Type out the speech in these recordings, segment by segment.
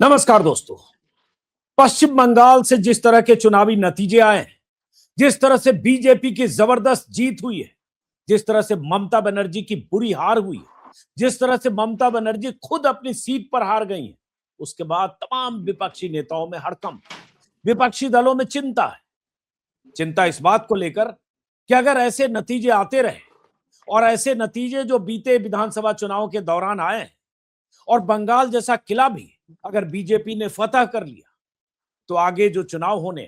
नमस्कार दोस्तों। पश्चिम बंगाल से जिस तरह के चुनावी नतीजे आए हैं, जिस तरह से बीजेपी की जबरदस्त जीत हुई है, जिस तरह से ममता बनर्जी की बुरी हार हुई है, जिस तरह से ममता बनर्जी खुद अपनी सीट पर हार गई है, उसके बाद तमाम विपक्षी नेताओं में हड़कंप, विपक्षी दलों में चिंता है। चिंता इस बात को लेकर कि अगर ऐसे नतीजे आते रहे और ऐसे नतीजे जो बीते विधानसभा चुनाव के दौरान आए हैं और बंगाल जैसा किला भी अगर बीजेपी ने फतह कर लिया, तो आगे जो चुनाव होने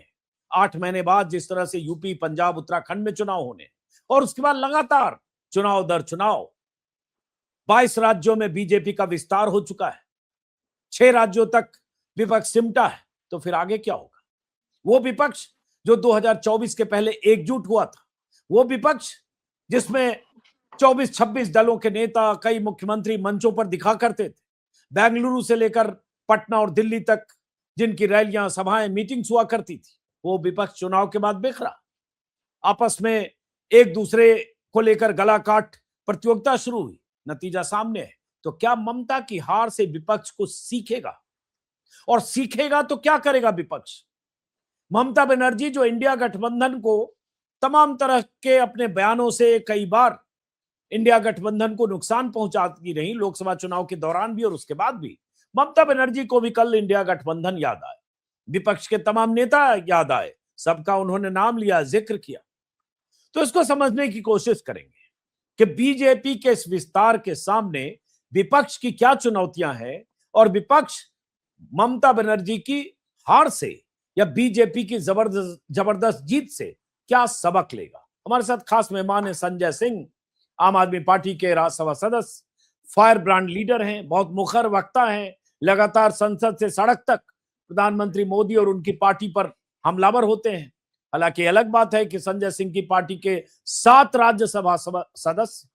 8 महीने बाद जिस तरह से यूपी, पंजाब, उत्तराखंड में चुनाव होने और उसके बाद लगातार चुनाव दर चुनाव, 22 राज्यों में बीजेपी का विस्तार हो चुका है, 6 राज्यों तक विपक्ष सिमटा है, तो फिर आगे क्या होगा? वो विपक्ष जो 2024 के पहले एकजुट हुआ था, वो विपक्ष जिसमें 24-26 दलों के नेता, कई मुख्यमंत्री मंचों पर दिखा करते थे, बेंगलुरु से लेकर पटना और दिल्ली तक जिनकी रैलियां, सभाएं, मीटिंग्स हुआ करती थी, वो विपक्ष चुनाव के बाद बिखरा। आपस में एक दूसरे को लेकर गला काट प्रतियोगिता शुरू हुई। नतीजा सामने है। तो क्या ममता की हार से विपक्ष को सीखेगा? और सीखेगा तो क्या करेगा विपक्ष? ममता बनर्जी जो इंडिया गठबंधन को तमाम तरह के अपने बयानों से कई बार इंडिया गठबंधन को नुकसान पहुंचाती रही, लोकसभा चुनाव के दौरान भी और उसके बाद भी, ममता बनर्जी को भी कल इंडिया गठबंधन याद आए, विपक्ष के तमाम नेता याद आए, सबका उन्होंने नाम लिया, जिक्र किया। तो इसको समझने की कोशिश करेंगे कि बीजेपी के इस विस्तार के सामने विपक्ष की क्या चुनौतियां हैं और विपक्ष ममता बनर्जी की हार से या बीजेपी की जबरदस्त जीत से क्या सबक लेगा। हमारे साथ खास मेहमान है संजय सिंह, आम आदमी पार्टी के राज्यसभा सदस्य, फायर ब्रांड लीडर हैं, बहुत मुखर वक्ता हैं, लगातार संसद से सड़क तक प्रधानमंत्री मोदी और उनकी पार्टी पर हमलावर होते हैं। हालांकि अलग बात है कि संजय सिंह की पार्टी के 7 राज्यसभा सदस्य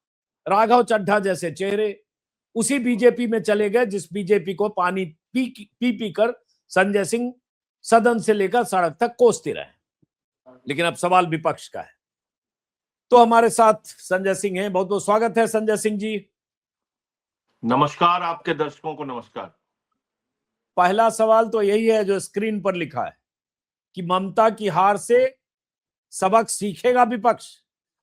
राघव चड्ढा जैसे चेहरे उसी बीजेपी में चले गए जिस बीजेपी को पानी पी कर संजय सिंह सदन से लेकर सड़क तक कोसते रहे। लेकिन अब सवाल विपक्ष का है। तो हमारे साथ संजय सिंह हैं, बहुत बहुत स्वागत है संजय सिंह जी। नमस्कार, आपके दर्शकों को नमस्कार। पहला सवाल तो यही है जो स्क्रीन पर लिखा है कि ममता की हार से सबक सीखेगा विपक्ष,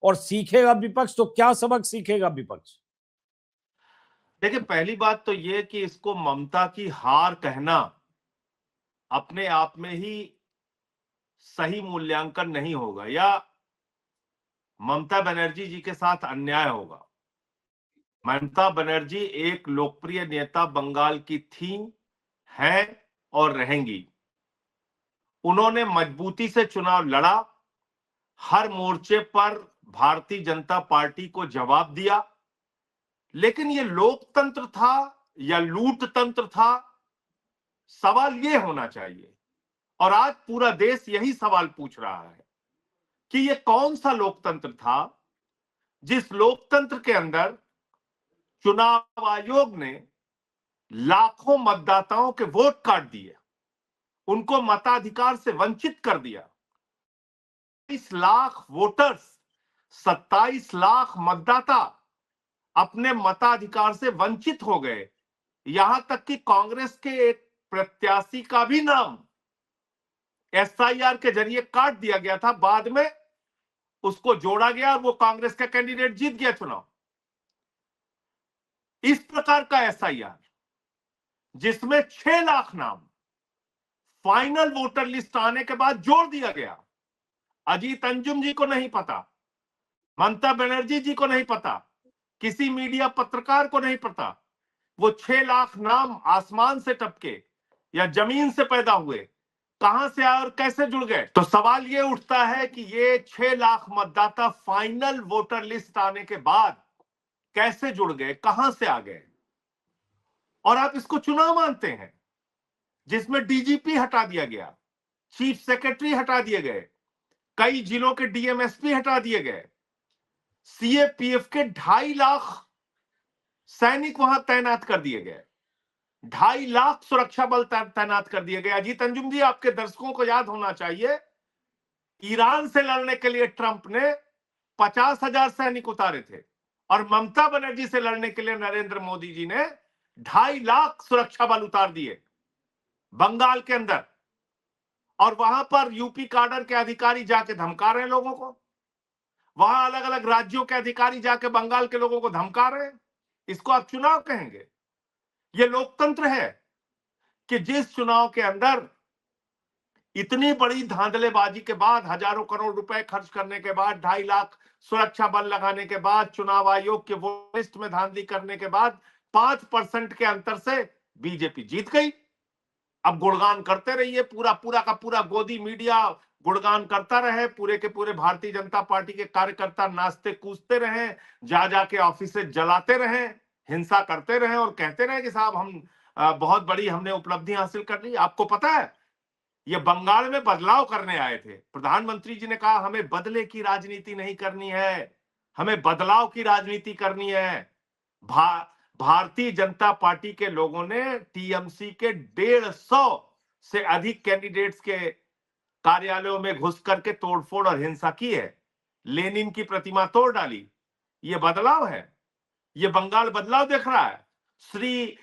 और सीखेगा विपक्ष तो क्या सबक सीखेगा विपक्ष? देखिए, पहली बात तो ये कि इसको ममता की हार कहना अपने आप में ही सही मूल्यांकन नहीं होगा या ममता बनर्जी जी के साथ अन्याय होगा। ममता बनर्जी एक लोकप्रिय नेता बंगाल की थी, हैं और रहेंगी। उन्होंने मजबूती से चुनाव लड़ा, हर मोर्चे पर भारतीय जनता पार्टी को जवाब दिया। लेकिन ये लोकतंत्र था या लूट तंत्र था, सवाल ये होना चाहिए। और आज पूरा देश यही सवाल पूछ रहा है कि ये कौन सा लोकतंत्र था जिस लोकतंत्र के अंदर चुनाव आयोग ने लाखों मतदाताओं के वोट काट दिए, उनको मताधिकार से वंचित कर दिया। 27 लाख वोटर्स, 27 लाख मतदाता अपने मताधिकार से वंचित हो गए। यहां तक कि कांग्रेस के एक प्रत्याशी का भी नाम एसआईआर के जरिए काट दिया गया था, बाद में उसको जोड़ा गया और वो कांग्रेस का कैंडिडेट जीत गया चुनाव। इस प्रकार का एसआईआर जिसमें 6 लाख नाम फाइनल वोटर लिस्ट आने के बाद जोड़ दिया गया। अजीत अंजुम जी को नहीं पता, ममता बनर्जी जी को नहीं पता, किसी मीडिया पत्रकार को नहीं पता। वो 6 लाख नाम आसमान से टपके या जमीन से पैदा हुए, कहां से आए और कैसे जुड़ गए? तो सवाल ये उठता है कि ये 6 लाख मतदाता फाइनल वोटर लिस्ट आने के बाद कैसे जुड़ गए, कहां से आ गए? और आप इसको चुनाव मानते हैं जिसमें डीजीपी हटा दिया गया, चीफ सेक्रेटरी हटा दिए गए, कई जिलों के डीएमएसपी हटा दिए गए, सीएपीएफ के 2.5 लाख सैनिक वहां तैनात कर दिए गए, 2.5 लाख सुरक्षा बल तैनात कर दिए गए। अजीत अंजुम जी, आपके दर्शकों को याद होना चाहिए, ईरान से लड़ने के लिए ट्रंप ने 50,000 सैनिक उतारे थे और ममता बनर्जी से लड़ने के लिए नरेंद्र मोदी जी ने 2.5 लाख सुरक्षा बल उतार दिए। बंगाल के अंदर, और वहां पर यूपी काडर के अधिकारी जाके धमका रहे हैं लोगों को, वहां अलग अलग राज्यों के अधिकारी जाके बंगाल के लोगों को धमका रहे हैं। इसको आप चुनाव कहेंगे? ये लोकतंत्र है कि जिस चुनाव के अंदर इतनी बड़ी धांधलेबाजी के बाद, हजारों करोड़ रुपए खर्च करने के बाद, 2.5 लाख सुरक्षा बल लगाने के बाद, चुनाव आयोग के वोट लिस्ट में धांधली करने के बाद 5% के अंतर से बीजेपी जीत गई। अब गुणगान करते रहिए, पूरा पूरा का पूरा गोदी मीडिया गुणगान करता रहे, पूरे के पूरे भारतीय जनता पार्टी के कार्यकर्ता नाचते कूदते रहे, जा जाके ऑफिस जलाते रहे, हिंसा करते रहे और कहते रहे कि साहब हम बहुत बड़ी हमने उपलब्धि हासिल कर ली। आपको पता है, ये बंगाल में बदलाव करने आए थे। प्रधानमंत्री जी ने कहा हमें बदले की राजनीति नहीं करनी है, हमें बदलाव की राजनीति करनी है। भारतीय जनता पार्टी के लोगों ने टीएमसी के 150 से अधिक कैंडिडेट्स के कार्यालयों में घुस करके तोड़फोड़ और हिंसा की है, लेनिन की प्रतिमा तोड़ डाली। ये बदलाव है, ये बंगाल बदलाव देख रहा है। श्री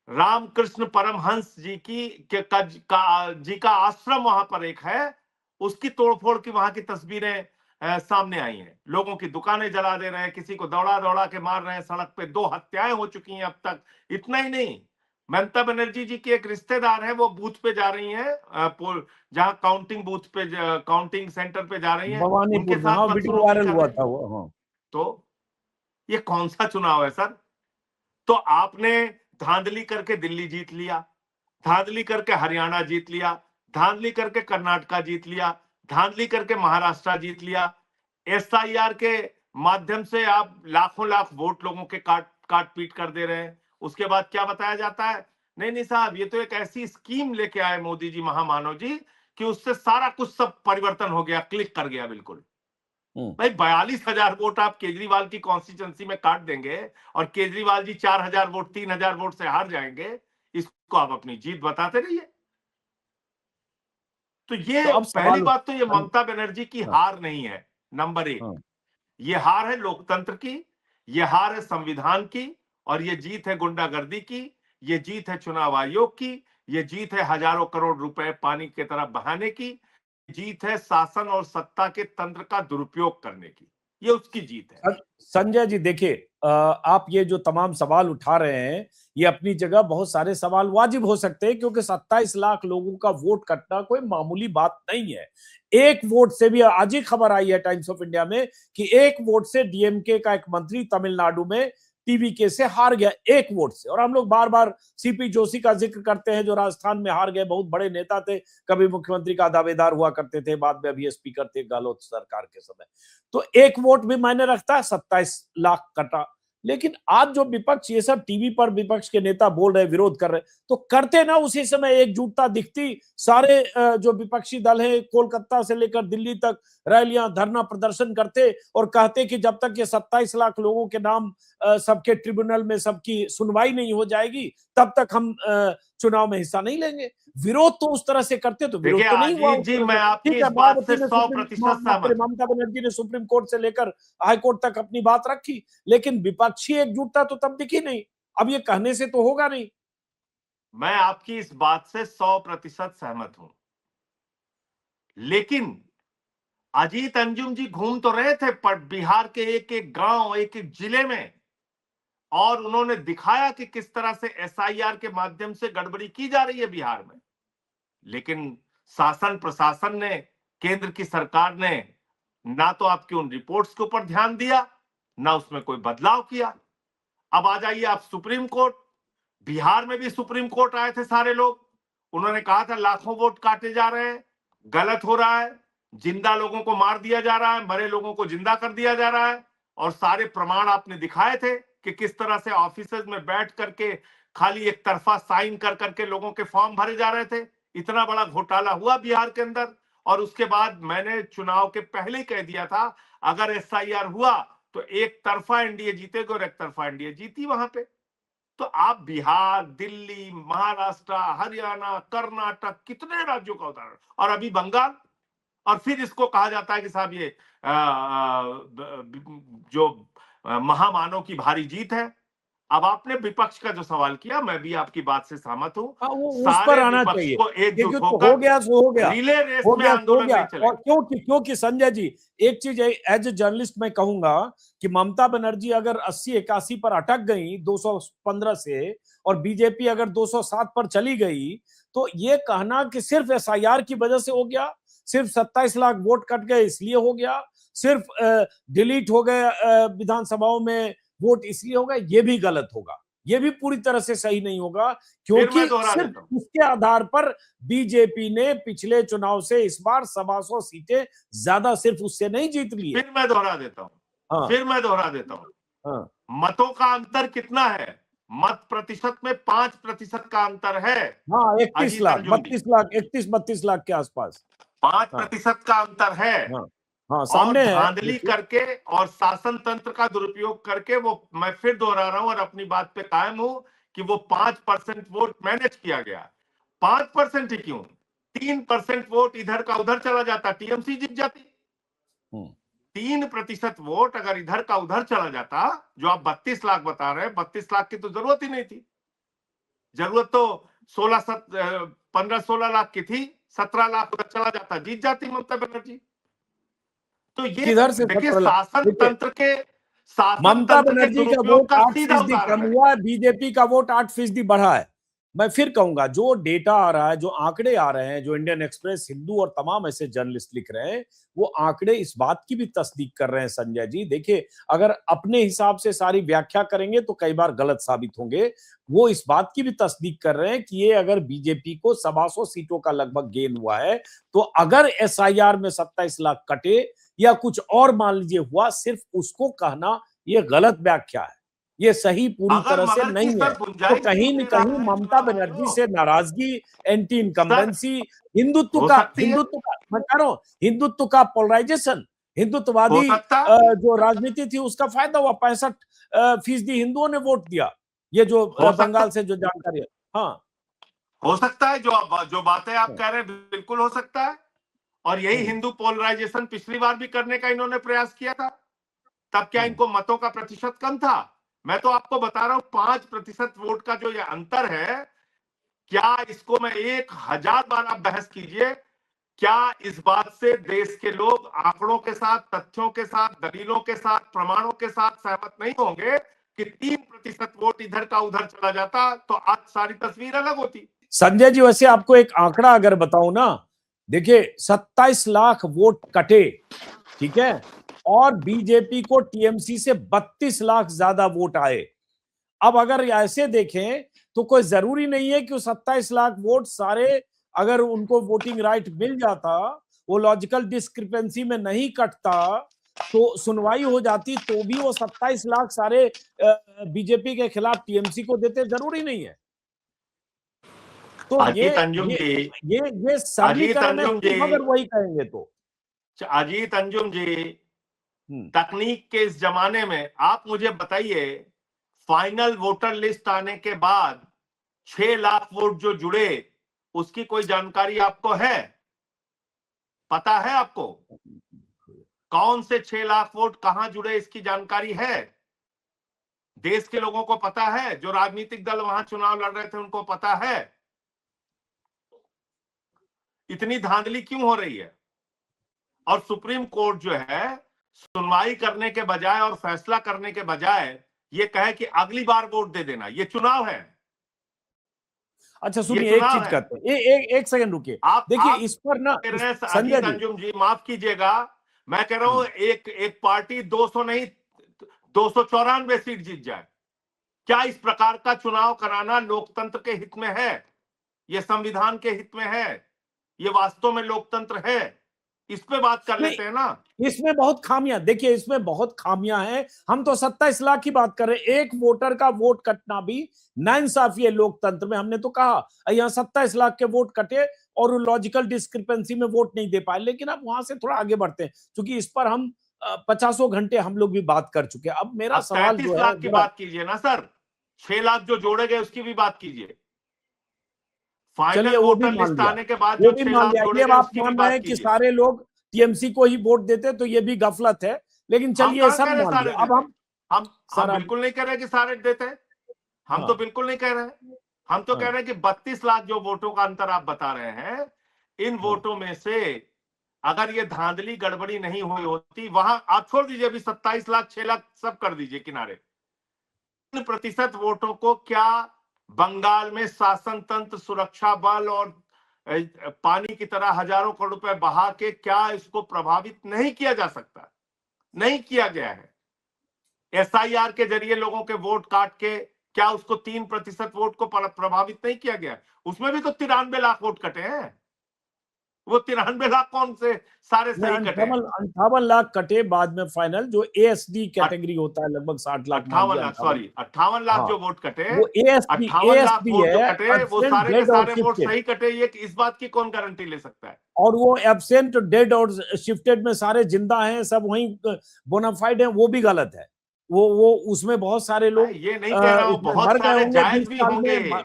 रामकृष्ण परमहंस जी जी का आश्रम वहां पर एक है, उसकी तोड़फोड़ की वहां की तस्वीरें सामने आई हैं। लोगों की दुकानें जला दे रहे हैं, किसी को दौड़ा दौड़ा के मार रहे हैं, सड़क पे 2 हत्याएं हो चुकी हैं अब तक। इतना ही नहीं, ममता बनर्जी जी की एक रिश्तेदार है, वो बूथ पे जा रही हैं, जहां काउंटिंग बूथ पे, काउंटिंग सेंटर पे जा रही हैं, उनके भवानीपुर में, साथ हाँ, वीडियो बदसलूकी वायरल कर हुआ रहे हैं। था वो। हाँ, तो ये कौन सा चुनाव है सर? तो आपने धांधली करके दिल्ली जीत लिया, धांधली करके हरियाणा जीत लिया, धांधली करके कर्नाटका जीत लिया, धांधली करके महाराष्ट्र जीत लिया। एसआईआर के माध्यम से आप लाखों लाख वोट लोगों के काट पीट कर दे रहे हैं। उसके बाद क्या बताया जाता है? नहीं नहीं साहब, ये तो एक ऐसी स्कीम लेके आए मोदी जी, महामानव जी, कि उससे सारा कुछ सब परिवर्तन हो गया, क्लिक कर गया बिल्कुल। भाई 42,000 वोट आप केजरीवाल की कॉन्स्टिट्यूंसी में काट देंगे और केजरीवाल जी 4,000 वोट, 3,000 वोट से हार जाएंगे, इसको आप अपनी जीत बताते रहिए। तो ये तो अब पहली सवाल बात तो ये ममता बनर्जी की हाँ, हार नहीं है, नंबर 1। हाँ, ये हार है लोकतंत्र की, ये हार है संविधान की, और ये जीत है गुंडागर्दी की, ये जीत है चुनाव आयोग की, ये जीत है हजारों करोड़ रुपए पानी की तरफ बहाने की, जीत है शासन और सत्ता के तंत्र का दुरुपयोग करने की। ये उसकी जीत है। संजय जी देखिए, आप ये जो तमाम सवाल उठा रहे हैं, ये अपनी जगह बहुत सारे सवाल वाजिब हो सकते हैं, क्योंकि 27 लाख लोगों का वोट कटना कोई मामूली बात नहीं है। एक वोट से भी, आज ही खबर आई है टाइम्स ऑफ इंडिया में कि एक वोट से डीएमके का एक मंत्री तमिलनाडु में टीवीके से हार गया, एक वोट से। और हम लोग बार बार सीपी जोशी का जिक्र करते हैं, जो राजस्थान में हार गए, बहुत बड़े नेता थे, कभी मुख्यमंत्री का दावेदार हुआ करते थे, बाद में अभी स्पीकर थे गहलोत सरकार के समय। तो एक वोट भी मायने रखता है, 27 लाख कटा। लेकिन आज जो विपक्ष, ये सब टीवी पर विपक्ष के नेता बोल रहे, विरोध कर रहे, तो करते ना उसी समय एकजुटता दिखती। सारे जो विपक्षी दल है, कोलकाता से लेकर दिल्ली तक रैलियां, धरना प्रदर्शन करते और कहते कि जब तक ये 27 लाख लोगों के नाम सबके ट्रिब्यूनल में सबकी सुनवाई नहीं हो जाएगी, तब तक हम चुनाव में हिस्सा नहीं लेंगे। विरोध तो उस तरह से करते, तो विरोध देखिए तो नहीं हुआ अजीत उस जी, तरह मैं से। आपकी ठीक इस है, बात से मायावती ने 100% सहमत हूं। ममता बनर्जी ने सुप्रीम कोर्ट से लेकर हाई कोर्ट तक अपनी बात रखी, लेकिन विपक्षी एकजुटता तो तब दिखी नहीं। अब ये कहने से तो होगा नहीं। मैं आपकी इस बात से 100% सहमत हूं, लेकिन अजीत अंजुम जी घूम तो रहे थे पर बिहार के एक एक गांव, एक एक जिले में, और उन्होंने दिखाया कि किस तरह से एसआईआर के माध्यम से गड़बड़ी की जा रही है बिहार में। लेकिन शासन प्रशासन ने, केंद्र की सरकार ने ना तो आपकी उन रिपोर्ट्स के ऊपर ध्यान दिया, ना उसमें कोई बदलाव किया। अब आ जाइए आप सुप्रीम कोर्ट। बिहार में भी सुप्रीम कोर्ट आए थे सारे लोग, उन्होंने कहा था लाखों वोट काटे जा रहे हैं, गलत हो रहा है, जिंदा लोगों को मार दिया जा रहा है, मरे लोगों को जिंदा कर दिया जा रहा है। और सारे प्रमाण आपने दिखाए थे कि किस तरह से ऑफिसेज में बैठ करके खाली एक तरफा साइन कर करके लोगों के फॉर्म भरे जा रहे थे। इतना बड़ा घोटाला हुआ बिहार के अंदर, और उसके बाद मैंने चुनाव के पहले ही कह दिया था, अगर एसआईआर हुआ तो एक तरफा एनडीए जीतेगा और एक तरफा एनडीए जीती वहां पे। तो आप बिहार, दिल्ली, महाराष्ट्र, हरियाणा, कर्नाटक, कितने राज्यों का उदाहरण, और अभी बंगाल। और फिर इसको कहा जाता है कि साहब ये जो महामानव की भारी जीत है। अब आपने विपक्ष का जो सवाल किया, मैं भी आपकी बात से सहमत हूं। हाँ, वो उस पर सारे आना विपक्ष चाहिए, को क्योंकि एकजुट तो हो होकर गया सो हो गया, रिले रेस हो में गया तो हो आंदोलन गया। नहीं चलेगा। और क्योंकि संजय जी, एक चीज एज ए जर्नलिस्ट मैं कहूंगा कि ममता बनर्जी अगर 80-81 पर अटक गई 215 से, और बीजेपी अगर 207 पर चली गई, तो ये कहना कि सिर्फ एसआईआर की वजह से हो गया, सिर्फ 27 लाख वोट कट गए इसलिए हो गया, सिर्फ डिलीट हो गए विधानसभाओं में वोट इसलिए होगा, ये भी गलत होगा, ये भी पूरी तरह से सही नहीं होगा। फिर क्योंकि मैं दोहरा सिर्फ देता हूं, उसके आधार पर बीजेपी ने पिछले चुनाव से इस बार 125 सीटें ज्यादा सिर्फ उससे नहीं जीत ली है। फिर मैं दोहरा देता हूं, हाँ फिर मैं दोहरा देता हूं। हाँ मतों का अंतर कितना है? मत प्रतिशत में 5% का अंतर है। हाँ, 31 अजीत लाख अंजुम जी, 32 लाख 31-32 लाख के आसपास। 5% का अंतर है। हाँ हाँ, और सामने है धांधली करके और शासन तंत्र का दुरुपयोग करके वो, मैं फिर दोहरा रहा हूं और अपनी बात पे कायम हूं कि वो 5% वोट मैनेज किया गया। 5% ही क्यों, 3% वोट इधर का उधर चला जाता, टीएमसी जीत जाती। 3% वोट अगर इधर का उधर चला जाता, जो आप 32 लाख बता रहे हैं, 32 लाख की तो जरूरत ही नहीं थी। जरूरत तो 15-16 लाख की थी, 17 लाख उधर चला जाता, जीत जाती ममता बनर्जी। तो ये किधर से देखिए 17 लाख? शासन देखिए, तंत्र के ममता बनर्जी का दुरुपयोग वोट का 8% सीधा कम उदाहरण है। हुआ है, बीजेपी का वोट 8% बढ़ा है। मैं फिर कहूंगा, जो डेटा आ रहा है, जो आंकड़े आ रहे हैं, जो इंडियन एक्सप्रेस, हिंदू और तमाम ऐसे जर्नलिस्ट लिख रहे हैं, वो आंकड़े इस बात की भी तस्दीक कर रहे हैं संजय जी। देखिए, अगर अपने हिसाब से सारी व्याख्या करेंगे तो कई बार गलत साबित होंगे। वो इस बात की भी तस्दीक कर रहे हैं कि ये अगर बीजेपी को 125 सीटों का लगभग गेन हुआ है, तो अगर एसआईआर में 27 लाख कटे या कुछ और मान लीजिए हुआ, सिर्फ उसको कहना ये गलत व्याख्या है, ये सही पूरी अगर तरह से मगर की नहीं सर है। तो गुंजाइश क्यों कहीं न दे रहा कहीं है ममता चुनाव बनर्जी आयोग? से नाराजगी, एंटी सर इनकम्बेंसी, हो सकती है, हिंदुत्व का मैं कह रहा हूं, हिंदुत्व का पोलराइजेशन, हो हिंदुत्ववादी सकता है, जो राजनीति थी उसका फायदा हुआ। 65% हिंदुओं ने वोट दिया, ये जो हो सकता बंगाल से जो जानकारी है। हाँ हो सकता है, जो बातें आप हाँ, कह रहे हैं बिल्कुल हो सकता है। और यही हम्म, हिंदू पोलराइजेशन पिछली बार भी करने का इन्होंने प्रयास किया था। तब क्या हम्म। इनको मतों का प्रतिशत कम था? मैं तो आपको बता रहा हूं 5% वोट का जो ये अंतर है, क्या इसको मैं 1000 बार आप बहस कीजिए, क्या इस बात से देश के लोग आंकड़ों के साथ, तथ्यों के साथ, दलीलों के साथ, प्रमाणों के साथ सहमत नहीं होंगे कि 3% वोट इधर का उधर चला जाता तो आज सारी तस्वीर अलग होती। संजय जी, वैसे आपको एक आंकड़ा अगर बताऊं ना, देखिए 27 लाख वोट कटे, ठीक है, और बीजेपी को टीएमसी से 32 लाख ज्यादा वोट आए। अब अगर ऐसे देखें तो कोई जरूरी नहीं है कि 27 लाख वोट सारे, अगर उनको वोटिंग राइट मिल जाता, वो लॉजिकल डिस्क्रिपेंसी में नहीं कटता, तो सुनवाई हो जाती, तो भी वो 27 लाख सारे बीजेपी के खिलाफ टीएमसी को देते, जरूरी नहीं है। तो अजीत अंजुम जी, ये अजीत सरलीकरण है अंजुम जी, सिर्फ, अगर वही कहेंगे तो। अजीत अंजुम जी, हम्म, तकनीक के इस जमाने में आप मुझे बताइए, फाइनल वोटर लिस्ट आने के बाद 6 लाख वोट जो जुड़े, उसकी कोई जानकारी आपको है? पता है आपको कौन से 6 लाख वोट कहां जुड़े, इसकी जानकारी है? देश के लोगों को पता है? जो राजनीतिक दल वहां चुनाव लड़ रहे थे उनको पता है? इतनी धांधली क्यों हो रही है? और सुप्रीम कोर्ट जो है, सुनवाई करने के बजाय और फैसला करने के बजाय ये कहे कि अगली बार वोट दे देना। ये चुनाव है, अच्छा ये सुनिए, एक चुनाव चीज है। करते हैं, एक सेकंड रुकिए। देखिए आप इस पर ना, कह रहे हैं संजय अजीत जी, अंजुम जी, माफ कीजिएगा, मैं कह रहा हूं एक पार्टी 200 नहीं 294 सीट जीत जाए। क्या इस प्रकार का चुनाव कराना लोकतंत्र के हित में है? ये संविधान के हित में है? ये वास्तव में लोकतंत्र है? इस पे बात कर नहीं, लेते हैं ना। इसमें बहुत खामियां, देखिए इसमें बहुत खामियां हैं। हम तो 27 लाख की बात कर रहे हैं, एक वोटर का वोट कटना भी नाइंसाफी है लोकतंत्र में। हमने तो कहा यहाँ 27 लाख के वोट कटे और लॉजिकल डिस्क्रिपेंसी में वोट नहीं दे पाए, लेकिन अब वहां से थोड़ा आगे बढ़ते हैं, क्योंकि इस पर हम 50 घंटे हम लोग भी बात कर चुके हैं। अब मेरा अब सवाल 33 जो है लाख की जरा, बात कीजिए ना सर, 6 लाख जो जोड़े गए उसकी भी बात कीजिए। फाइनल चलिए वो भी वोटर मान लिस्ट लिया, आने के बाद वो जो भी 6 मान लाख लिया। जोड़े ये अब गए आप उसकी भी मान रहे बात हैं कि कीजिए। सारे लोग टीएमसी को ही वोट देते, तो ये भी गफलत है, लेकिन हम चलिए कहां सब कह रहे मान सारे लिया। अब देते, हम हम सारा, बिल्कुल नहीं कह रहे कि सारे देते हैं। हम तो बिल्कुल नहीं कह रहे हैं। हम तो कह रहे हैं कि 32 लाख जो वोटों का अंतर आप बता रहे हैं, इन वोटों में से अगर ये धांधली गड़बड़ी नहीं हुई होती, वहां आप छोड़ दीजिए, अभी 27 लाख 6 लाख सब कर दीजिए किनारे, 3% वोटों को क्या बंगाल में शासन तंत्र, सुरक्षा बल और पानी की तरह हजारों करोड़ रुपए बहा के क्या इसको प्रभावित नहीं किया जा सकता? नहीं किया गया है। एसआईआर के जरिए लोगों के वोट काट के क्या उसको 3% वोट को प्रभावित नहीं किया गया? उसमें भी तो 93 लाख वोट कटे हैं। वो 93 लाख कौन से सारे सही कटे? 58 लाख कटे बाद में फाइनल, जो एएसडी कैटेगरी होता है लगभग 60 लाख 58 लाख, सॉरी 58 लाख हाँ, जो वोट कटे, वो एएसडी 58 लाख वोट जो है, कटे, वो सारे के सारे वोट सही कटे, ये इस बात की कौन गारंटी ले सकता है? और वो एब्सेंट, डेड और शिफ्टेड में सारे जिंदा हैं, सब वहीं बोनाफाइड हैं, वो भी गलत है। वो उसमें बहुत सारे लोग ये नहीं कह रहा हूं, बहुत मर गए सारे होंगे जायज 20 भी साल होंगे। में।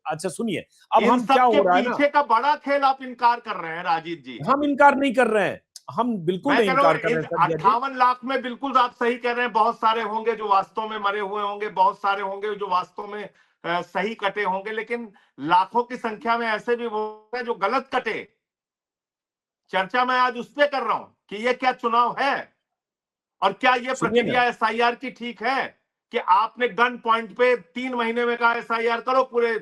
अच्छा सुनिए, अब इन हम क्या सब हो के रहा है ना, पीछे का बड़ा खेल आप इनकार कर रहे हैं राजीव जी। हम इनकार नहीं कर रहे हैं, हम बिल्कुल मैं नहीं कह रहा इनकार कर हूं, रहे हैं संजय जी। 58 लाख में बिल्कुल आप सही कह रहे हैं, बहुत सारे होंगे जो वास्तव में मरे हुए होंगे, बहुत सारे होंगे जो वास्तव में सही कटे होंगे, लेकिन लाखों की संख्या में ऐसे भी वो हैं जो गलत कटे। चर्चा मैं आज उस पर कर रहा हूं कि ये क्या चुनाव है, और क्या ये प्रक्रिया एसआईआर की ठीक है कि आपने गन पॉइंट पे 3 महीने में कहा एसआईआर करो पूरे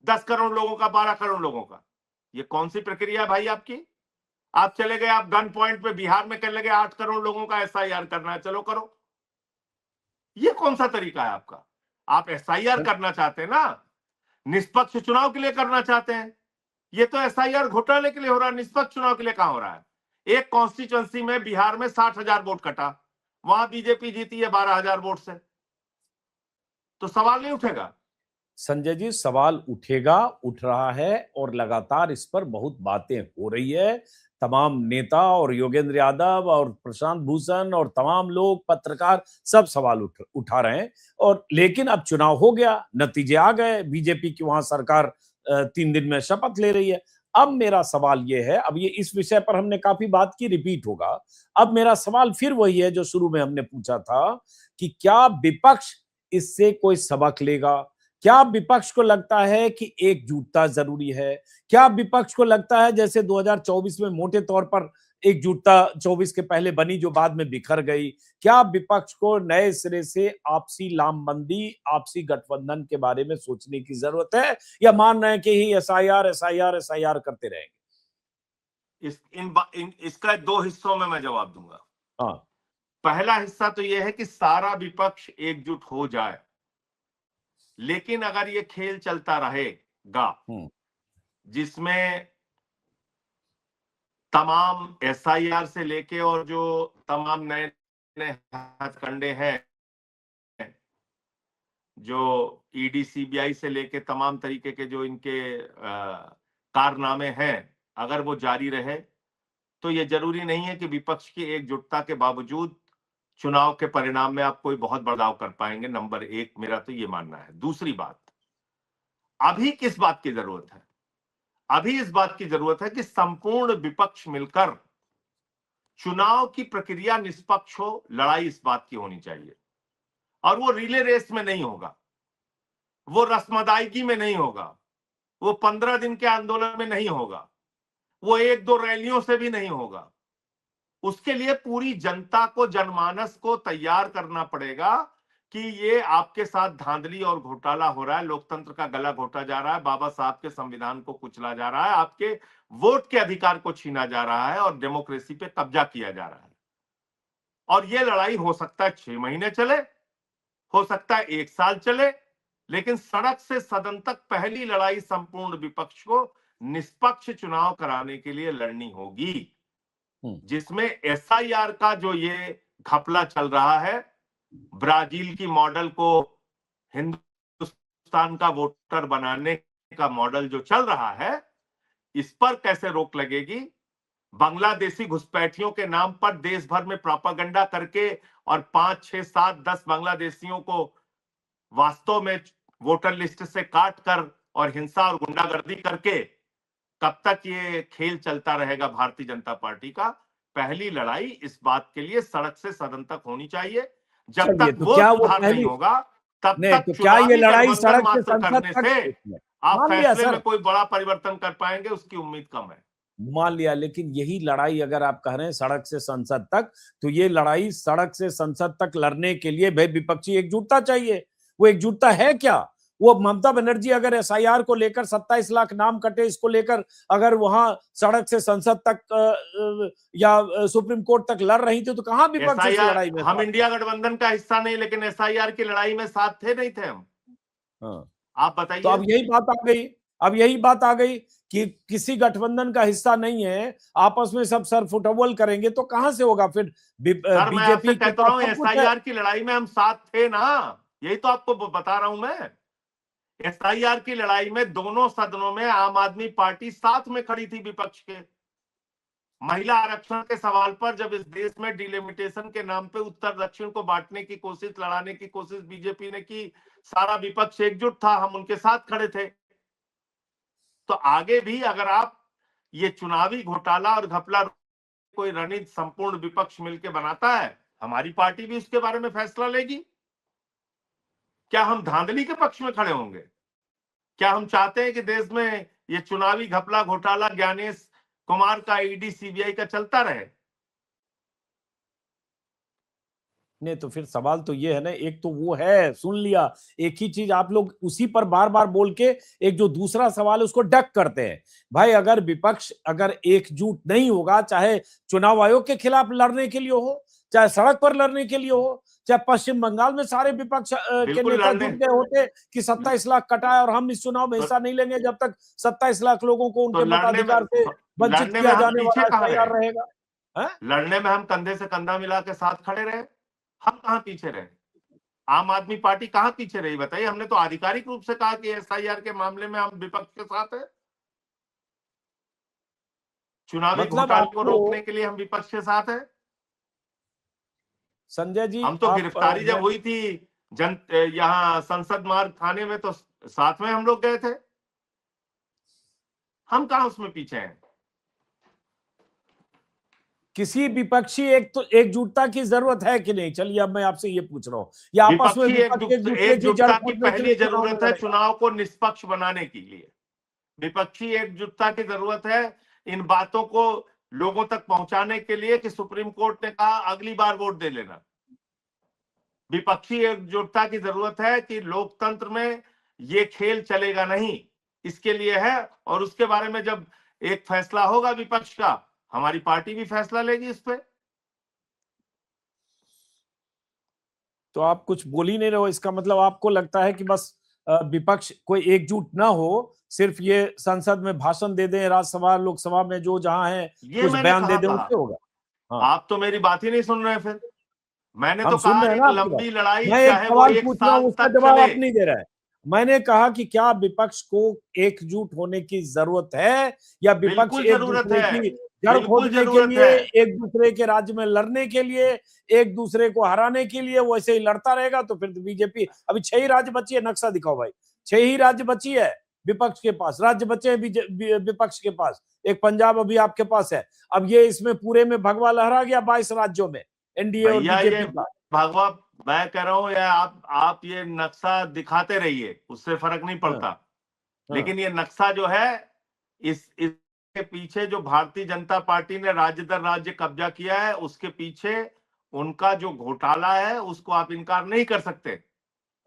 10 करोड़ लोगों का, 12 करोड़ लोगों का? ये कौन सी प्रक्रिया है भाई आपकी? आप चले गए, आप गन पॉइंट पे बिहार में कर लगे 8 करोड़ लोगों का एसआईआर करना है, चलो करो। ये कौन सा तरीका है आपका? आप एसआईआर करना चाहते हैं ना, निष्पक्ष चुनाव के लिए करना चाहते हैं। ये तो एसआईआर घोटाले के लिए हो रहा है, निष्पक्ष चुनाव के लिए कहां हो रहा है? एक कॉन्स्टिट्यूंसी में बिहार में 60,000 वोट कटा, वहां बीजेपी जीती है 12,000 वोट से, तो सवाल नहीं उठेगा? संजय जी सवाल उठेगा, उठ रहा है, और लगातार इस पर बहुत बातें हो रही है। तमाम नेता और योगेंद्र यादव और प्रशांत भूषण और तमाम लोग, पत्रकार, सब सवाल उठा रहे हैं। और लेकिन अब चुनाव हो गया, नतीजे आ गए, बीजेपी की वहां सरकार 3 दिन में शपथ ले रही है। अब मेरा सवाल ये है, अब ये इस विषय पर हमने काफी बात की, रिपीट होगा। अब मेरा सवाल फिर वही है जो शुरू में हमने पूछा था कि क्या विपक्ष इससे कोई सबक लेगा? क्या विपक्ष को लगता है कि एकजुटता जरूरी है? क्या विपक्ष को लगता है जैसे 2024 में मोटे तौर पर एकजुटता 24 के पहले बनी जो बाद में बिखर गई? क्या विपक्ष को नए सिरे से आपसी लामबंदी, आपसी गठबंधन के बारे में सोचने की जरूरत है, या मान रहे हैं कि ही एसआईआर एसआईआर एसआईआर करते रहेंगे? इसका 2 हिस्सों में मैं जवाब दूंगा। हाँ, पहला हिस्सा तो यह है कि सारा विपक्ष एकजुट हो जाए, लेकिन अगर ये खेल चलता रहेगा जिसमें तमाम एसआईआर से लेके और जो तमाम नए नए हथकंडे हैं, जो ईडी सीबीआई से लेके तमाम तरीके के जो इनके कारनामे हैं, अगर वो जारी रहे तो ये जरूरी नहीं है कि विपक्ष की एकजुटता के बावजूद चुनाव के परिणाम में आप कोई बहुत बदलाव कर पाएंगे। नंबर 1 मेरा तो ये मानना है। दूसरी बात, अभी किस बात की जरूरत है? अभी इस बात की जरूरत है कि संपूर्ण विपक्ष मिलकर चुनाव की प्रक्रिया निष्पक्ष हो, लड़ाई इस बात की होनी चाहिए, और वो रिले रेस में नहीं होगा, वो रस्मदायगी में नहीं होगा, वो 15 दिन के आंदोलन में नहीं होगा, वो 1-2 रैलियों से भी नहीं होगा। उसके लिए पूरी जनता को, जनमानस को तैयार करना पड़ेगा कि ये आपके साथ धांधली और घोटाला हो रहा है, लोकतंत्र का गला घोटा जा रहा है, बाबा साहब के संविधान को कुचला जा रहा है, आपके वोट के अधिकार को छीना जा रहा है और डेमोक्रेसी पे कब्जा किया जा रहा है। और ये लड़ाई हो सकता है 6 महीने चले, हो सकता है 1 साल चले, लेकिन सड़क से सदन तक पहली लड़ाई संपूर्ण विपक्ष को निष्पक्ष चुनाव कराने के लिए लड़नी होगी, जिसमें एसआईआर का जो ये घपला चल रहा है, ब्राजील की मॉडल को हिंदुस्तान का वोटर बनाने का मॉडल जो चल रहा है, इस पर कैसे रोक लगेगी? बांग्लादेशी घुसपैठियों के नाम पर देश भर में प्रोपेगेंडा करके और 5, 6, 7, 10 बांग्लादेशियों को वास्तव में वोटर लिस्ट से काट कर और हिंसा और गुंडागर्दी करके कब तक ये खेल चलता रहेगा भारतीय जनता पार्टी का? पहली लड़ाई इस बात के लिए सड़क से सदन तक होनी चाहिए। जब तक तो वो क्या वो सुधार नहीं होगा, तब नहीं तक तो क्या ये चुनावी लड़ाई गठबंधन सड़क से मात्र संसद करने तक? से आप मान लिया फैसले सर, में कोई बड़ा परिवर्तन कर पाएंगे, उसकी उम्मीद कम है। मान लिया, लेकिन यही लड़ाई अगर आप कह रहे हैं सड़क से संसद तक, तो ये लड़ाई सड़क से संसद तक लड़ने के लिए भाई विपक्षी एकजुटता चाहिए। वो एकजुटता है क्या? वो ममता बनर्जी अगर एसआईआर को लेकर 27 लाख नाम कटे, इसको लेकर अगर वहां सड़क से संसद तक या सुप्रीम कोर्ट तक लड़ रही थी, तो कहां विपक्ष इस एसआईआर, लड़ाई में हम साथ इंडिया गठबंधन का हिस्सा नहीं, लेकिन एसआईआर की लड़ाई में साथ थे नहीं थे हम? हाँ। आप तो बताइए। अब यही बात आ गई, अब यही बात आ गई कि किसी गठबंधन का हिस्सा नहीं है, आपस में सब सर फुटबॉल करेंगे तो कहां से होगा फिर? सर मैं आपसे बीजेपी के कहता पास हूं सब कुछ है। एसआईआर की लड़ाई में हम साथ थे ना, यही तो आपको बता रहा हूं मैं। एसआईआर की लड़ाई में दोनों सदनों में आम आदमी पार्टी साथ में खड़ी थी विपक्ष के। महिला आरक्षण के सवाल पर जब इस देश में डिलिमिटेशन के नाम पे उत्तर दक्षिण को बांटने की कोशिश, लड़ाने की कोशिश बीजेपी ने की, सारा विपक्ष एकजुट था, हम उनके साथ खड़े थे। तो आगे भी अगर आप ये चुनावी घोटाला और घपला कोई रणनीति संपूर्ण विपक्ष मिलकर बनाता है, हमारी पार्टी भी उसके बारे में फैसला लेगी। क्या हम धांधली के पक्ष में खड़े होंगे? क्या हम चाहते हैं कि देश में ये चुनावी घपला घोटाला ज्ञानेश कुमार का, ईडी सीबीआई का चलता रहे? नहीं तो फिर सवाल तो ये है ना, एक तो वो है, सुन लिया, एक ही चीज आप लोग उसी पर बार बार बोल के एक जो दूसरा सवाल है उसको डक करते हैं। भाई अगर विपक्ष अगर एकजुट नहीं होगा, चाहे चुनाव आयोग के खिलाफ लड़ने के लिए हो, चाहे सड़क पर लड़ने के लिए हो, चाहे पश्चिम बंगाल में सारे विपक्ष के बिल्कुल नेता लड़ने। जुट गए होते कि 27 लाख कटाए और हम इस चुनाव में हिस्सा नहीं लेंगे जब तक 27 लाख लोगों को तो उनके मताधिकार से वंचित लड़ने में किया हम जाने पीछे वाला कहां रहे? तैयार रहेगा। है? लड़ने में हम कंधे से कंधा मिला के साथ खड़े रहे, हम कहां पीछे रहे? आम आदमी पार्टी कहां पीछे रही बताइए? हमने तो आधिकारिक रूप से कहा कि एसआईआर के मामले में हम विपक्ष के साथ है, चुनावी मतलब घोटाले को आपको रोकने के लिए हम विपक्ष के साथ है। संजय जी हम तो आप गिरफ्तारी जब हुई थी जन यहाँ संसद मार्ग थाने में, तो साथ में हम लोग गए थे, हम कहां उसमें पीछे हैं? किसी विपक्षी एक तो एकजुटता की जरूरत है कि नहीं? चलिए अब मैं आपसे ये पूछ रहा हूं, या आपस में विपक्षी विपक्ष एक दूसरे की जड़ एकजुटता की खोदने के पहली लिए चुनाव में जरूरत है लड़ेगा? चुनाव को निष्पक्ष बनाने के लिए। विपक्षी एकजुटता की जरूरत है इन बातों को लोगों तक पहुंचाने के लिए कि सुप्रीम कोर्ट ने कहा अगली बार वोट दे लेना। विपक्षी एकजुटता की जरूरत है कि लोकतंत्र में ये खेल चलेगा नहीं, इसके लिए है। और उसके बारे में जब एक फैसला होगा विपक्ष का, हमारी पार्टी भी फैसला लेगी इस पे। तो आप कुछ बोल ही नहीं रहे हो, इसका मतलब आपको लगता है कि बस विपक्ष कोई एकजुट ना हो, सिर्फ ये संसद में भाषण दे दें, राज्यसभा लोकसभा में जो जहां है ये कुछ मैंने बयान दे कहा दें, कहा उससे होगा? हाँ, आप तो मेरी बात ही नहीं सुन रहे। फिर मैंने हम तो सुन कहा रहे हैं एक ना आपकी बात। लंबी लड़ाई मैं एक चाहे वो सवाल एक पूछ रहा साल हूं, उसका तक जवाब चले। आप नहीं दे रहे हैं। मैंने कहा कि क्या विपक्ष को एकजुट होने की जरूरत है, या विपक्ष बिल्कुल एक जरूरत दूसरे है, की जड़ बिल्कुल खोदने के जरूरत लिए, है। एक दूसरे के राज्य में लड़ने के लिए, एक दूसरे को हराने के लिए वैसे ही लड़ता रहेगा? तो फिर तो बीजेपी, अभी 6 ही राज्य बची है, नक्शा दिखाओ भाई, 6 ही राज्य बची है विपक्ष के पास, राज्य बचे हैं विपक्ष के पास, एक पंजाब अभी आपके पास है। अब ये इसमें पूरे में भगवा लहरा गया 22 राज्यों में एनडीए और भैया ये बीजेपी का। भगवा, मैं कह रहा हूं या आप ये नक्शा दिखाते रहिए, उससे फर्क नहीं हाँ, पड़ता। हाँ। लेकिन ये नक्शा जो है, इसके पीछे जो भारतीय जनता पार्टी ने राज्य दर राज्य कब्जा किया है, उसके पीछे उनका जो घोटाला है उसको आप इनकार नहीं कर सकते।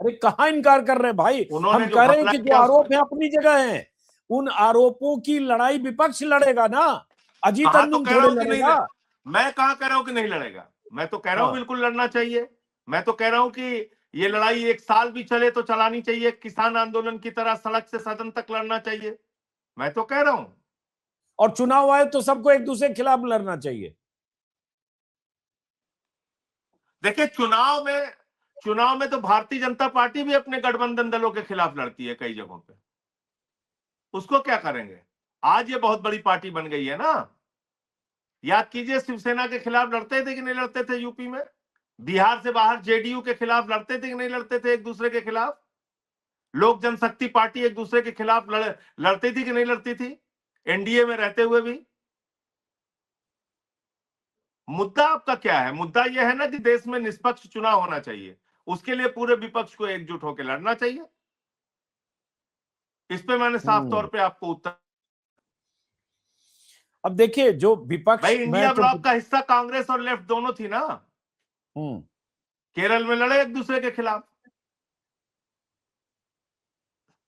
अरे कहाँ इनकार कर रहे हैं भाई? उन्होंने हम जो कह रहे हैं घपला कि जो किया आरोप उसमें है अपनी जगह है, उन आरोपों की लड़ाई विपक्ष लड़ेगा ना, अजीत कहा तो अंजुम कह रहा थोड़े हूं कि नहीं लड़ेगा। मैं कहा कह रहा हूं कि नहीं लड़ेगा? मैं तो कह रहा हूं हाँ, बिल्कुल लड़ना चाहिए। मैं तो कह रहा हूं कि ये लड़ाई एक साल भी चले तो चलानी चाहिए, किसान आंदोलन की तरह सड़क से सदन तक लड़ना चाहिए। मैं तो कह रहा हूं। और चुनाव आए तो सबको एक दूसरे के खिलाफ लड़ना चाहिए। देखिए चुनाव में तो भारतीय जनता पार्टी भी अपने गठबंधन दलों के खिलाफ लड़ती है कई जगहों पे। उसको क्या करेंगे? आज ये बहुत बड़ी पार्टी बन गई है ना। याद कीजिए शिवसेना के खिलाफ लड़ते थे कि नहीं लड़ते थे यूपी में? बिहार से बाहर जेडीयू के खिलाफ लड़ते थे कि नहीं लड़ते थे एक दूसरे के खिलाफ? लोक जनशक्ति पार्टी एक दूसरे के खिलाफ लड़ती थी कि नहीं लड़ती थी एनडीए में रहते हुए भी? मुद्दा आपका क्या है? मुद्दा यह है ना कि देश में निष्पक्ष चुनाव होना चाहिए। उसके लिए पूरे विपक्ष को एकजुट होकर लड़ना चाहिए। इस पे मैंने साफ तौर पे आपको उत्तर। अब देखिए जो विपक्ष भाई, मैं इंडिया तो ब्लॉक का हिस्सा कांग्रेस और लेफ्ट दोनों थी ना। केरल में लड़े एक दूसरे के खिलाफ।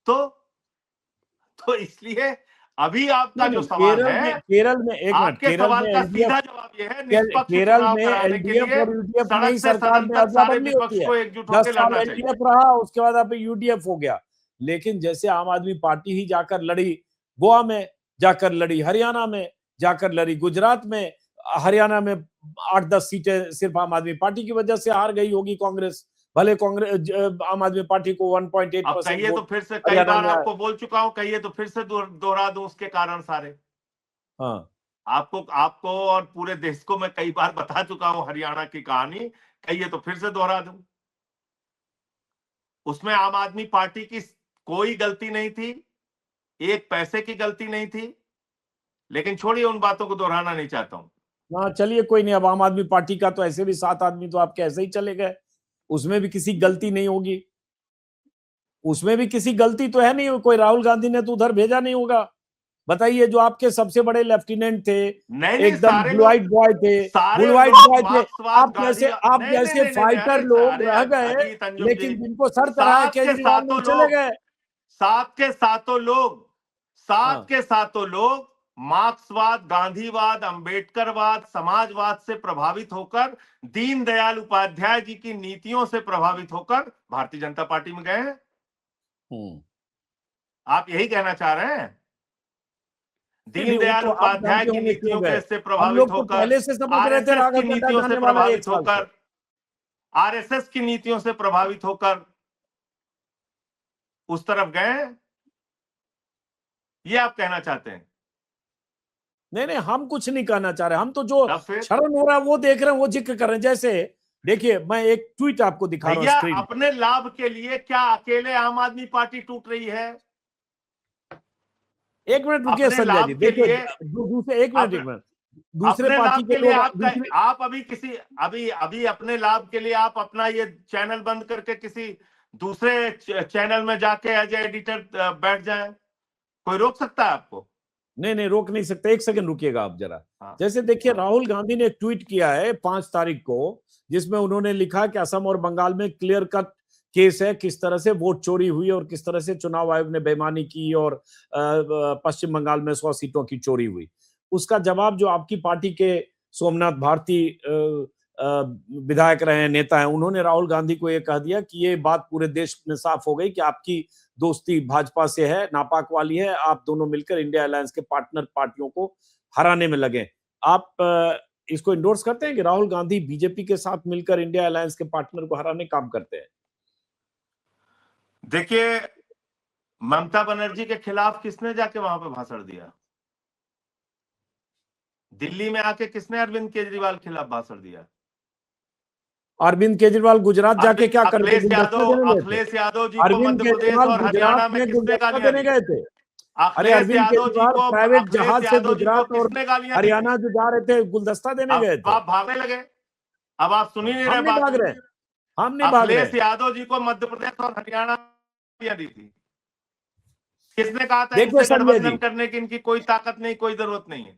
तो इसलिए अभी आपका जो सवाल है, केरल में एक मिनट, आपके केरल सवाल में का एलडीएफ, सीधा जवाब यह है, निष्पक्ष केरल चुनाव में कराने के एलडीएफ लिए और यूडीएफ में सड़क ही से सरकार सदन में तक अदला सारे बदली विपक्ष होती है। को एकजुट 10 होकर साल लड़ना चाहिए। एलडीएफ रहा, उसके बाद अब यूडीएफ हो गया। लेकिन जैसे आम आदमी पार्टी ही जाकर लड़ी, गोवा में जाकर लड़ी, हरियाणा में जाकर लड़ी, गुजरात में, हरियाणा में 8-10 सीटें सिर्फ आम आदमी पार्टी की वजह से हार गई होगी कांग्रेस। भले कांग्रेस आम आदमी पार्टी को 1.8% अब कहिए तो फिर से, कई हरियाणा बार में आया। आपको बोल चुका हूं, कहिए तो फिर से दोहरा दूं उसके कारण सारे। हाँ, आपको और पूरे देश को मैं कई बार बता चुका हूं हरियाणा की कहानी, कहिए तो फिर से दोहरा दूं। उसमें आम आदमी पार्टी की कोई गलती नहीं थी, एक पैसे की गलती नहीं थी। लेकिन छोड़िए, उन बातों को दोहराना नहीं चाहता हूं। हाँ चलिए कोई नहीं। अब आम आदमी पार्टी का तो ऐसे भी 7 आदमी तो आपके ऐसे ही चले गए, उसमें भी किसी गलती नहीं होगी, उसमें भी किसी गलती तो है नहीं, कोई राहुल गांधी ने तो उधर भेजा नहीं होगा। बताइए, जो आपके सबसे बड़े लेफ्टिनेंट थे, नहीं, एकदम सारे ब्लू लोग, व्हाइट बॉय थे, सारे ब्लू व्हाइट लोग बॉय थे, मार्क्सवाद, गांधी, आप नहीं नहीं जैसे नहीं नहीं, फाइटर अरे लोग अरे रह गए, अजीत, अंजुम जी, लेकिन जिनको सर चढ़ाया सात के केजरीवाल सातों में चले लोग, गए। सात के सातों लोग, सात हाँ, के सातों लोग मार्क्सवाद, गांधीवाद, अंबेडकरवाद, समाजवाद से प्रभावित होकर, दीनदयाल उपाध्याय जी की नीतियों से प्रभावित होकर भारतीय जनता पार्टी में गए हैं। आप यही कहना चाह रहे हैं? नहीं, वो दीनदयाल तो आप उपाध्याय जानते की होंगे क्यों नीतियों गए। के से हम प्रभावित लोग तो होकर, पहले से समझ रहे थे आरएसएस की राघव नड्डा नीतियों से जाने वाला है 1 प्रभावित साल से। होकर, आरएसएस की नीतियों से प्रभावित होकर उस तरफ गए, ये आप कहना चाहते हैं? नहीं नहीं, हम कुछ नहीं कहना चाह रहे, हम तो जो तब फिर क्षरण हो रहा है वो देख रहे हैं, वो जिक्र कर रहे हैं। जैसे देखिए, मैं एक ट्वीट आपको दिखा रहा हूँ भैया, स्क्रीन। अपने लाभ के लिए क्या अकेले आम आदमी पार्टी टूट रही है? 1 मिनट रुकिए अपने संजय जी, लाभ के देखिए लिए, दूसरे, 1 मिनट, दूसरे अपने पार्टी लाभ के के लिए लोग आप आप अभी किसी, अभी अपने लाभ के लिए आप अपना ये चैनल बंद करके किसी दूसरे चैनल में जाके एज एडिटर बैठ जाए, कोई रोक सकता है आपको? नहीं नहीं, रोक नहीं सकते। 1 सेकंड रुकिएगा आप जरा। हाँ, जैसे देखिए, हाँ। राहुल गांधी ने एक ट्वीट किया है 5 तारीख को, जिसमें उन्होंने लिखा कि असम और बंगाल में क्लियर कट केस है, किस तरह से वोट चोरी हुई और किस तरह से चुनाव आयोग ने बेईमानी की और पश्चिम बंगाल में 100 सीटों की चोरी हुई। उसका जवाब जो आपकी पार्टी के सोमनाथ भारती विधायक रहे हैं, नेता हैं, उन्होंने राहुल गांधी को ये कह दिया कि ये बात पूरे देश में साफ हो गई कि आपकी दोस्ती भाजपा से है, नापाक वाली है, आप दोनों मिलकर इंडिया अलायंस के पार्टनर पार्टियों को हराने में लगे। आप इसको इंडोर्स करते हैं कि राहुल गांधी बीजेपी के साथ मिलकर इंडिया अलायंस के पार्टनर को हराने काम करते हैं? देखिए, ममता बनर्जी के खिलाफ किसने जाके वहां पे भाषण दिया? दिल्ली में आके किसने अरविंद केजरीवाल के खिलाफ भाषण दिया? अरविंद केजरीवाल गुजरात जाके क्या कर रहे थे? अखिलेश यादव जी को अरविंद मध्य प्रदेश केजरीवाल और गुजरात हरियाणा में में किसने गुलदस्ता गालियां देने दी? गए थे। अरे अखिलेश अरविंद यादव जी केजरीवाल को, प्राइवेट अखिलेश जहाज से यादव जी को गुजरात और किसने गालियां दी? हरियाणा जो जा रहे थे, गुलदस्ता देने गए थे। आप भागने लगे, अब आप सुन ही नहीं हम रहे नहीं बात। भाग रहे, हम नहीं भाग रहे। अखिलेश यादव जी को मध्य प्रदेश और हरियाणा में दी थी। किसने कहा था देखिए इनसे संजय गठबंधन जी, करने की इनकी कोई ताकत नहीं, कोई जरूरत नहीं है?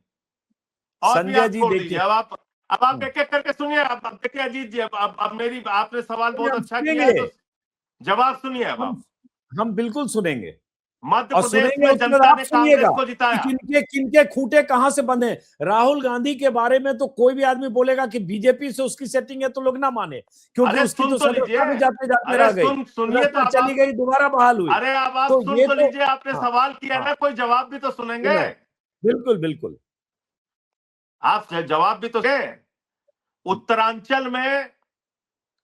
और भी संजय आप जी छोड़ दीजिए, देखिए, अब आप एक एक करके सुनिए। अब देखिए अजीत जी, अब मेरी, आपने सवाल बहुत हम अच्छा किया है, सुनेंगे, तो जवाब सुनिए। अब हम आप, हम बिल्कुल सुनेंगे मध्य और प्रदेश सुनेंगे। में उसके बाद जनता आप ने सुनिएगा कांग्रेस को कि जिताया। किनके किनके खूंटे कहां से बंधे। राहुल गांधी के बारे में तो कोई भी आदमी बोलेगा कि बीजेपी से उसकी सेटिंग है तो लोग ना माने, क्योंकि अरे उसकी सुन तो तो लीजिए, सदस्यता भी जाते जाते अरे रह गई, सुनिए तो, सदस्यता अब चली आप, गई, दोबारा बहाल हुई। अरे अब आप तो सुन ये तो तो, लीजिए, आपने हाँ, सवाल किया हाँ, ना, कोई जवाब भी तो सुनेंगे। सुने, बिल्कुल बिल्कुल। आप जवाब भी तो दे। उत्तरांचल में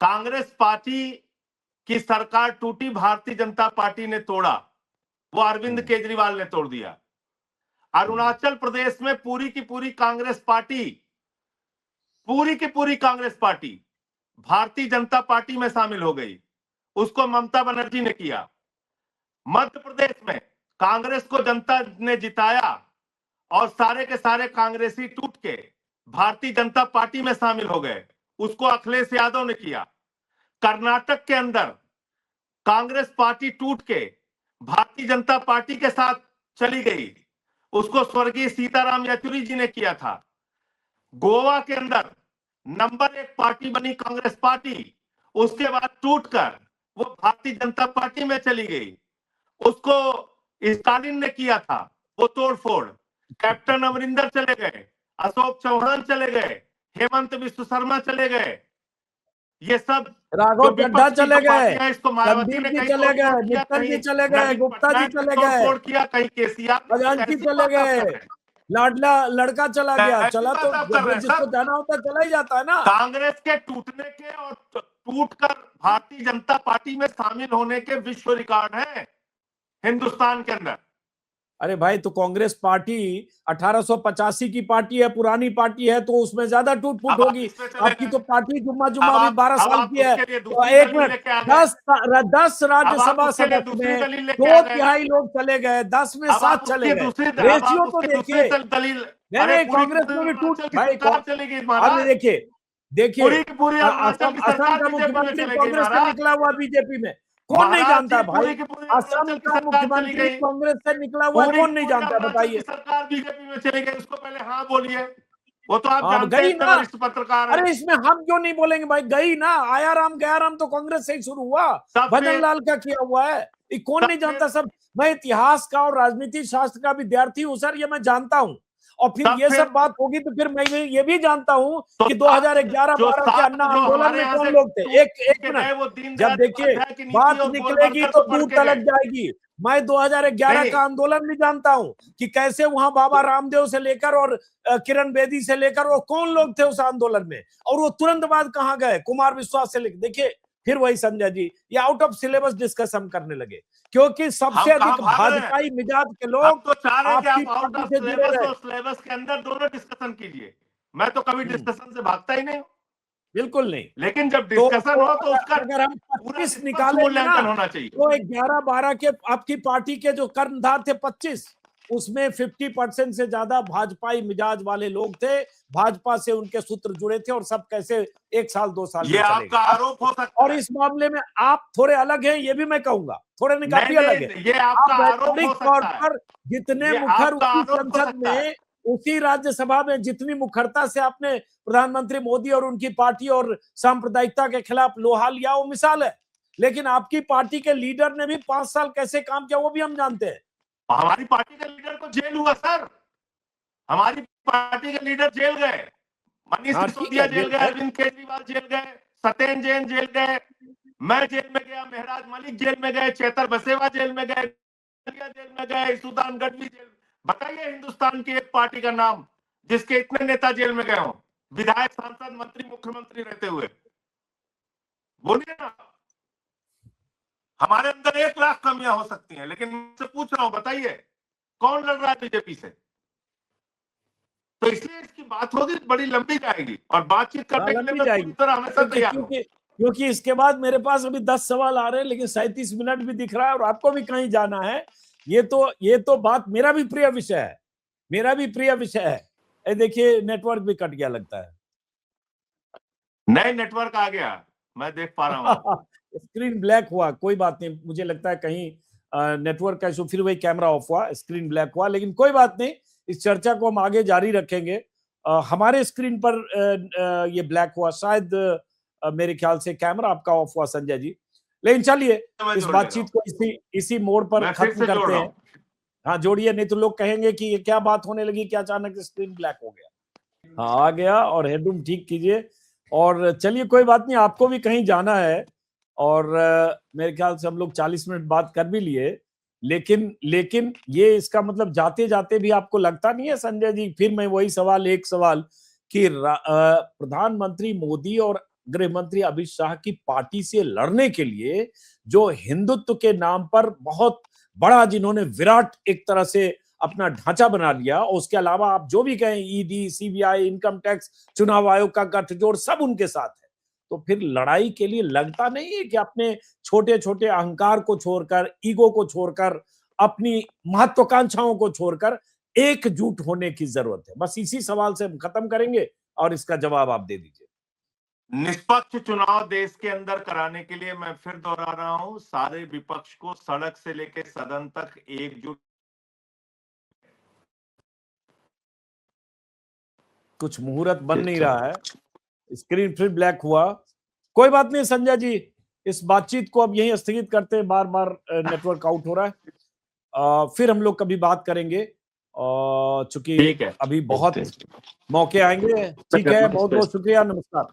कांग्रेस पार्टी की सरकार टूटी, भारतीय जनता पार्टी ने तोड़ा, वो अरविंद केजरीवाल ने तोड़ दिया। अरुणाचल प्रदेश में पूरी की पूरी कांग्रेस पार्टी, पूरी की पूरी कांग्रेस पार्टी भारतीय जनता पार्टी में शामिल हो गई, उसको ममता बनर्जी ने किया। मध्य प्रदेश में कांग्रेस को जनता ने जिताया और सारे के सारे कांग्रेसी टूट के भारतीय जनता पार्टी में शामिल हो गए, उसको अखिलेश यादव ने किया। कर्नाटक के अंदर कांग्रेस पार्टी टूट के भारतीय जनता पार्टी के साथ चली गई, उसको स्वर्गीय सीताराम येचुरी जी ने किया था। गोवा के अंदर नंबर 1 पार्टी बनी कांग्रेस पार्टी, उसके बाद टूटकर वो भारतीय जनता पार्टी में चली गई, उसको स्टालिन ने किया था वो तोड़फोड़। कैप्टन अमरिंदर चले गए, अशोक चौहान चले गए, हेमंत विश्व शर्मा चले गए, ये सब राघव चड्ढा चले गए, इसको मायावती संदीप ने जी कहीं चले गए, तोड़फोड़ किया, मित्तल जी कहीं चले गए, नवीन गुप्ता जी पटनायक ने चले गए, तोड़फोड़ किया, कहीं केसीआर ने। खजांची कैसी चले बात आप गए, कर रहे हैं? लाडला लड़का चला गया, कैसी चला तो बात आप कर रहे हैं जिसको सर? जाना होता है चला ही जाता है ना। कांग्रेस के टूटने के और टूटकर भारतीय जनता पार्टी में शामिल होने के विश्व रिकॉर्ड हैं हिंदुस्तान के अंदर। अरे भाई, तो कांग्रेस पार्टी 1885 की पार्टी है, पुरानी पार्टी है, तो उसमें ज्यादा टूट फूट अब आप होगी। इसमें चले आपकी गए। तो पार्टी जुम्मा जुम्मा अब अभी आप 12 अब साल आप की है। उसके लिए तो दूसरी एक दलील मिनट, लेके आ गए। 10 अब आप राज्यसभा उसके लिए सदस्य दूसरी में दलील लेके 2 आ गए। तिहाई लोग चले गए, 10 में अब 7 आप चले उसकी गए। दूसरी अब आप रेशियो तो उसकी देखिए। दूसरी दलील, नहीं अरे नहीं, पूरी कांग्रेस पूरी में भी टूट अरुणाचल की भाई। सरकार चली गई अब महाराज, देखिए देखिए, पूरी की पूरी अरुणाचल असम की असम सरकार का बीजेपी में मुख्यमंत्री चली गई कांग्रेस से महाराज। निकला हुआ बीजेपी में, कौन नहीं महाराज जानता जी, भाई? पूरी की पूरी असम अरुणाचल की का सरकार चली मुख्यमंत्री गई, कांग्रेस से निकला हुआ है, पूरी कौन नहीं पूरी जानता अरुणाचल की बताइए? सरकार बीजेपी में चली गई, उसको पहले हाँ बोलिए, वो तो आप हाँ, जानते हैं, गई इतने ना। वरिष्ठ पत्रकार हैं। अरे इसमें हम क्यों नहीं बोलेंगे भाई? गई ना, आया राम गया राम तो कांग्रेस से ही शुरू हुआ, तब भजन फिर लाल का किया हुआ है। ये कौन नहीं तब जानता? फिर सब, मैं इतिहास का और राजनीति शास्त्र का विद्यार्थी हूं सर, ये मैं जानता हूं। और फिर तब ये फिर सब बात होगी तो फिर मैं ये भी जानता हूं तो कि सात 2011-12 के अन्ना जो आंदोलन हमारे में यहाँ कौन से लोग थे? टूट एक के मिनट, गए वो दीनदयाल जब देखिए उपाध्याय की नीति बात और निकलेगी गोलवलकर तो तो पढ़ दूर के तलक गए। जाएगी। मैं 2011 नहीं का आंदोलन भी जानता हूं कि कैसे वहां बाबा रामदेव से लेकर और किरण बेदी से लेकर वो कौन लोग थे उस आंदोलन में, और वो तुरंत बाद कहां गए, कुमार विश्वास से लेकर। देखिए फिर वही संजय जी, ये आउट ऑफ सिलेबस डिस्कस हम करने लगे, क्योंकि सबसे हम कहाँ अधिक भाग रहे हैं? भाजपाई मिजाज के हम लोग तो चाह रहे हैं कि आपकी आप आउट पार्टी ऑफ से जुड़े सिलेबस रहे। और सिलेबस के अंदर दोनों डिस्कशन कीजिए। मैं तो कभी डिस्कशन से भागता ही नहीं हूं, बिल्कुल नहीं। लेकिन जब तो डिस्कशन हो तो उसका अगर हम पूरा 25 निष्पक्ष निकालेंगे ना, मूल्यांकन होना चाहिए। तो 11-12 के आपकी पार्टी के जो कर्णधार थे 25, उसमें 50% से ज्यादा भाजपाई मिजाज वाले लोग थे। भाजपा से उनके सूत्र जुड़े थे और सब कैसे 1 साल 2 साल ये में चले आपका गए। आरोप हो सकता और है। इस मामले में आप थोड़े अलग हैं, ये भी मैं कहूंगा, थोड़े नहीं, नहीं काफी अलग है। नहीं, ये आप आपका आरोप वैचारिक हो तौर सकता है, पर जितने ये मुखर आपका उसी आरोप हो संसद सकता है। में, उसी राज्यसभा में जितनी मुखरता से आपने प्रधानमंत्री मोदी और उनकी पार्टी और सांप्रदायिकता के खिलाफ लोहा लिया, वो मिसाल है। लेकिन आपकी पार्टी के लीडर ने भी 5 साल कैसे काम किया वो भी हम जानते हैं। हमारी पार्टी के लीडर को जेल हुआ सर, हमारी पार्टी के लीडर जेल गए, मनीष हाँ, ठीक सिसोदिया है, जेल गए, अरविंद केजरीवाल जेल गए, सत्येंद्र जैन जेल गए, मैं जेल में गया, मेहराज मलिक जेल में गए, चेतर बसेवा जेल में गए, जेल में गए, सुदान गढ़वी जेल। बताइए हिंदुस्तान की एक पार्टी का नाम जिसके इतने नेता जेल में गए हों, विधायक, सांसद, मंत्री, मुख्यमंत्री रहते हुए, बोलिए ना। हमारे अंदर 1 लाख कमियां हो सकती हैं, लेकिन मैं पूछ रहा हूं, बताइए कौन लड़ रहा है बीजेपी से? तो इसलिए इसकी बात होगी तो बड़ी लंबी जाएगी, और बातचीत करने के लिए लंबी मैं जाएगी, पूरी तरह हमेशा तैयार हूं। क्योंकि इसके बाद मेरे पास अभी 10 सवाल आ रहे हैं, लेकिन 37 मिनट भी दिख रहा है और आपको भी कहीं जाना है। ये तो बात मेरा भी प्रिय विषय है, मेरा भी प्रिय विषय है। देखिए नेटवर्क भी कट गया लगता है। नए नेटवर्क आ गया, मैं देख पा रहा हूं। स्क्रीन ब्लैक हुआ, कोई बात नहीं, मुझे लगता है कहीं नेटवर्क का इशू, फिर वही कैमरा ऑफ हुआ, स्क्रीन ब्लैक हुआ, लेकिन कोई बात नहीं, इस चर्चा को हम आगे जारी रखेंगे। हमारे स्क्रीन पर ये ब्लैक हुआ, शायद मेरे ख्याल से कैमरा आपका ऑफ हुआ संजय जी। लेकिन चलिए इस बातचीत को इसी मोड़ पर खत्म करते हैं। हाँ जोड़िए, नहीं तो लोग कहेंगे कि ये क्या बात होने लगी, क्या अचानक स्क्रीन ब्लैक हो गया। हाँ आ गया, और हेडरूम ठीक कीजिए। और चलिए कोई बात नहीं, आपको भी कहीं जाना है, और मेरे ख्याल से हम लोग 40 मिनट बात कर भी लिए, लेकिन ये इसका मतलब जाते जाते भी आपको लगता नहीं है संजय जी, फिर मैं वही सवाल, एक सवाल कि प्रधानमंत्री मोदी और गृह मंत्री अमित शाह की पार्टी से लड़ने के लिए जो हिंदुत्व के नाम पर बहुत बड़ा, जिन्होंने विराट एक तरह से अपना ढांचा बना लिया, और उसके अलावा आप जो भी कहें, ईडी, सीबीआई, इनकम टैक्स, चुनाव आयोग का गठजोड़, सब उनके साथ है, तो फिर लड़ाई के लिए लगता नहीं है कि अपने छोटे छोटे अहंकार को छोड़कर, ईगो को छोड़कर, अपनी महत्वाकांक्षाओं को छोड़कर एकजुट होने की जरूरत है? बस इसी सवाल से हम खत्म करेंगे और इसका जवाब आप दे दीजिए। निष्पक्ष चुनाव देश के अंदर कराने के लिए मैं फिर दोहरा रहा हूं, सारे विपक्ष को सड़क से लेकर सदन तक एकजुट। कुछ मुहूर्त बन नहीं रहा है, स्क्रीन फिर ब्लैक हुआ। कोई बात नहीं संजय जी, इस बातचीत को अब यहीं स्थगित करते हैं, बार बार नेटवर्क आउट हो रहा है। फिर हम लोग कभी बात करेंगे, चूंकि अभी बहुत मौके आएंगे। ठीक है, बहुत बहुत शुक्रिया, नमस्कार।